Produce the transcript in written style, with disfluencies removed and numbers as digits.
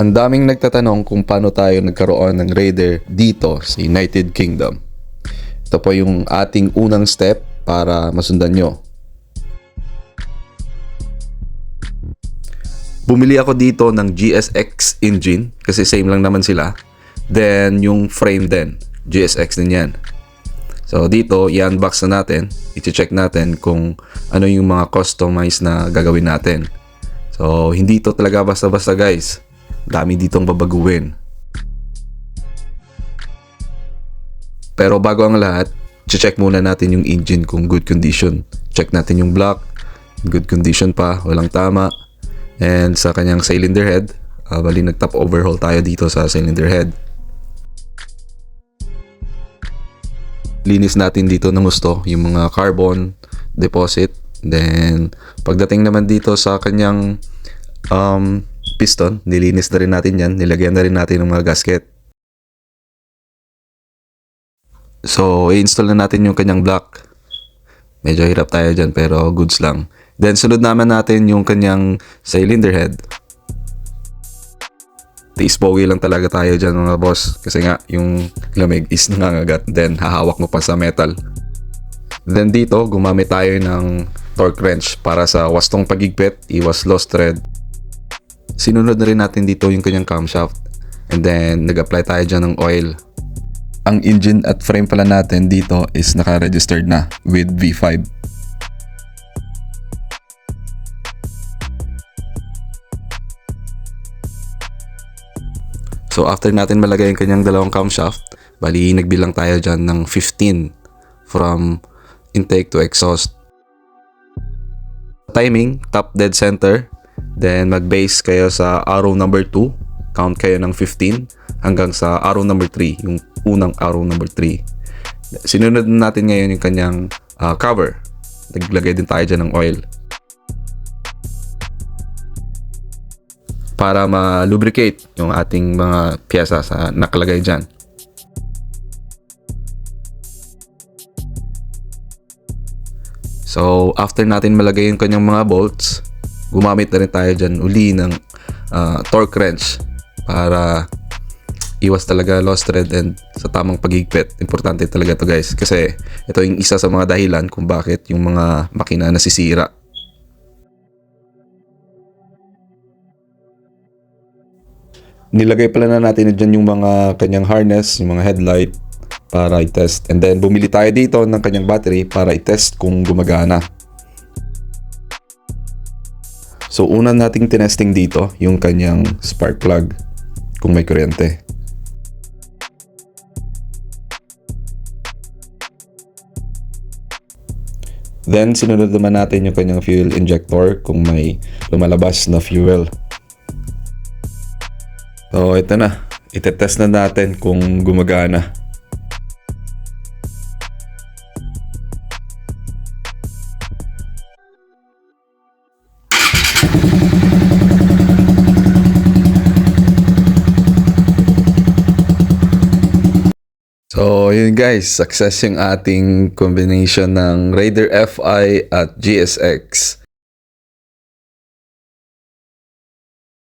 Ang daming nagtatanong kung paano tayo nagkaroon ng Raider dito sa United Kingdom. Ito po yung ating unang step para masundan nyo. Bumili ako dito ng GSX engine kasi same lang naman sila. Then yung frame din, GSX din yan. So dito, i-unbox na natin, i-check natin kung ano yung mga customize na gagawin natin. So hindi ito talaga basta-basta guys. Dami ditong babaguhin. Pero bago ang lahat, check muna natin yung engine kung good condition. Check natin yung block, good condition pa, walang tama. And sa kanyang cylinder head, bali nag-top overhaul tayo dito sa cylinder head. Linis natin dito ng gusto yung mga carbon deposit. Then pagdating naman dito sa kanyang piston, nilinis na rin natin yan. Nilagyan na rin natin ng mga gasket. So i-install na natin yung kanyang block. Medyo hirap tayo dyan pero goods lang. Then sunod naman natin yung kanyang cylinder head. Tiis pogi lang talaga tayo dyan mga boss. Kasi nga yung lamig is nangangagat. Then hahawak mo pa sa metal. Then dito gumamit tayo ng torque wrench para sa wastong pagigpit, iwas lost thread. Sinunod na rin natin dito yung kanyang camshaft. And then nag-apply tayo dyan ng oil. Ang engine at frame pala natin dito is naka-registered na with V5. So after natin malagay yung kanyang dalawang camshaft, bali nagbilang tayo dyan ng 15 from intake to exhaust. Timing, top dead center. Then mag-base kayo sa arrow number 2. Count kayo ng 15 hanggang sa arrow number 3, yung unang arrow number 3. Sinunod natin ngayon yung kanyang cover. Naglagay din tayo dyan ng oil para ma-lubricate yung ating mga pyesa sa nakalagay dyan. So after natin malagay yung kanyang mga bolts, gumamit na rin tayo dyan uli ng torque wrench para iwas talaga lost thread and sa tamang pagigpit. Importante talaga to guys kasi ito yung isa sa mga dahilan kung bakit yung mga makina nasisira. Nilagay pala na natin dyan yung mga kanyang harness, yung mga headlight para i-test. And then bumili tayo dito ng kanyang battery para i-test kung gumagana. So una nating tinesting dito yung kanyang spark plug kung may kuryente. Then sinunod naman natin yung kanyang fuel injector kung may lumalabas na fuel. So ito na, itetest na natin kung gumagana. So yun guys, success yung ating combination ng Raider FI at GSX.